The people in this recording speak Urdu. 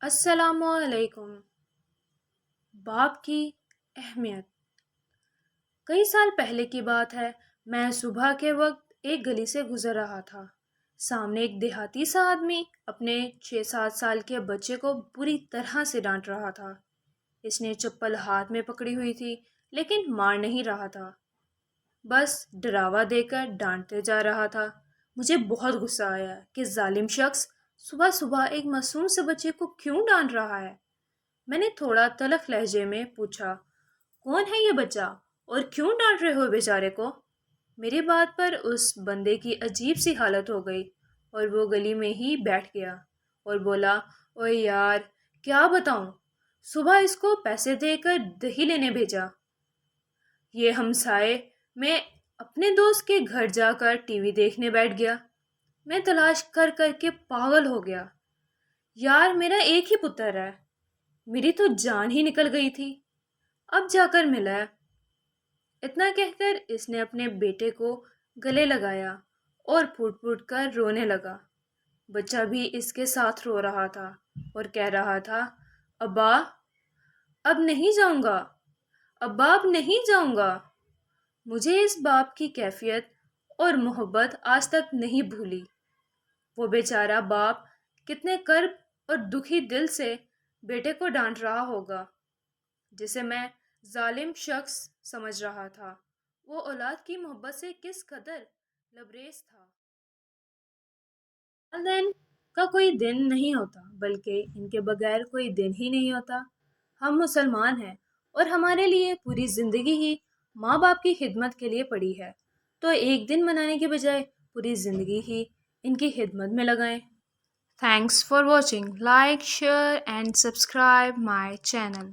السلام علیکم۔ باپ کی اہمیت۔ کئی سال پہلے کی بات ہے۔ میں صبح کے وقت ایک گلی سے گزر رہا تھا۔ سامنے ایک دیہاتی سا آدمی اپنے 6-7 سال کے بچے کو بری طرح سے ڈانٹ رہا تھا۔ اس نے چپل ہاتھ میں پکڑی ہوئی تھی لیکن مار نہیں رہا تھا، بس ڈراوا دے کر ڈانٹتے جا رہا تھا۔ مجھے بہت غصہ آیا کہ ظالم شخص صبح صبح ایک معصوم سے بچے کو کیوں ڈانٹ رہا ہے۔ میں نے تھوڑا تلخ لہجے میں پوچھا، کون ہے یہ بچہ اور کیوں ڈانٹ رہے ہو بیچارے کو؟ میری بات پر اس بندے کی عجیب سی حالت ہو گئی اور وہ گلی میں ہی بیٹھ گیا اور بولا، اوے یار کیا بتاؤں، صبح اس کو پیسے دے کر دہی لینے بھیجا، یہ ہمسائے میں اپنے دوست کے گھر جا کر ٹی وی دیکھنے بیٹھ گیا۔ میں تلاش کر کر کے پاگل ہو گیا۔ یار میرا ایک ہی پتر ہے، میری تو جان ہی نکل گئی تھی، اب جا کر ملا ہے۔ اتنا کہہ کر اس نے اپنے بیٹے کو گلے لگایا اور پھوٹ پھوٹ کر رونے لگا۔ بچہ بھی اس کے ساتھ رو رہا تھا اور کہہ رہا تھا، ابا اب نہیں جاؤں گا، ابا اب نہیں جاؤں گا۔ مجھے اس باپ کی کیفیت اور محبت آج تک نہیں بھولی۔ وہ بیچارہ باپ کتنے کرب اور دکھی دل سے بیٹے کو ڈانٹ رہا ہوگا، جسے میں ظالم شخص سمجھ رہا تھا۔ وہ اولاد کی محبت سے کس قدر لبریز تھا۔ والدین کا کوئی دن نہیں ہوتا بلکہ ان کے بغیر کوئی دن ہی نہیں ہوتا۔ ہم مسلمان ہیں اور ہمارے لیے پوری زندگی ہی ماں باپ کی خدمت کے لیے پڑی ہے، تو ایک دن منانے کے بجائے پوری زندگی ہی ان کی خدمت میں لگائیں۔ Thanks for watching, like share and subscribe my channel.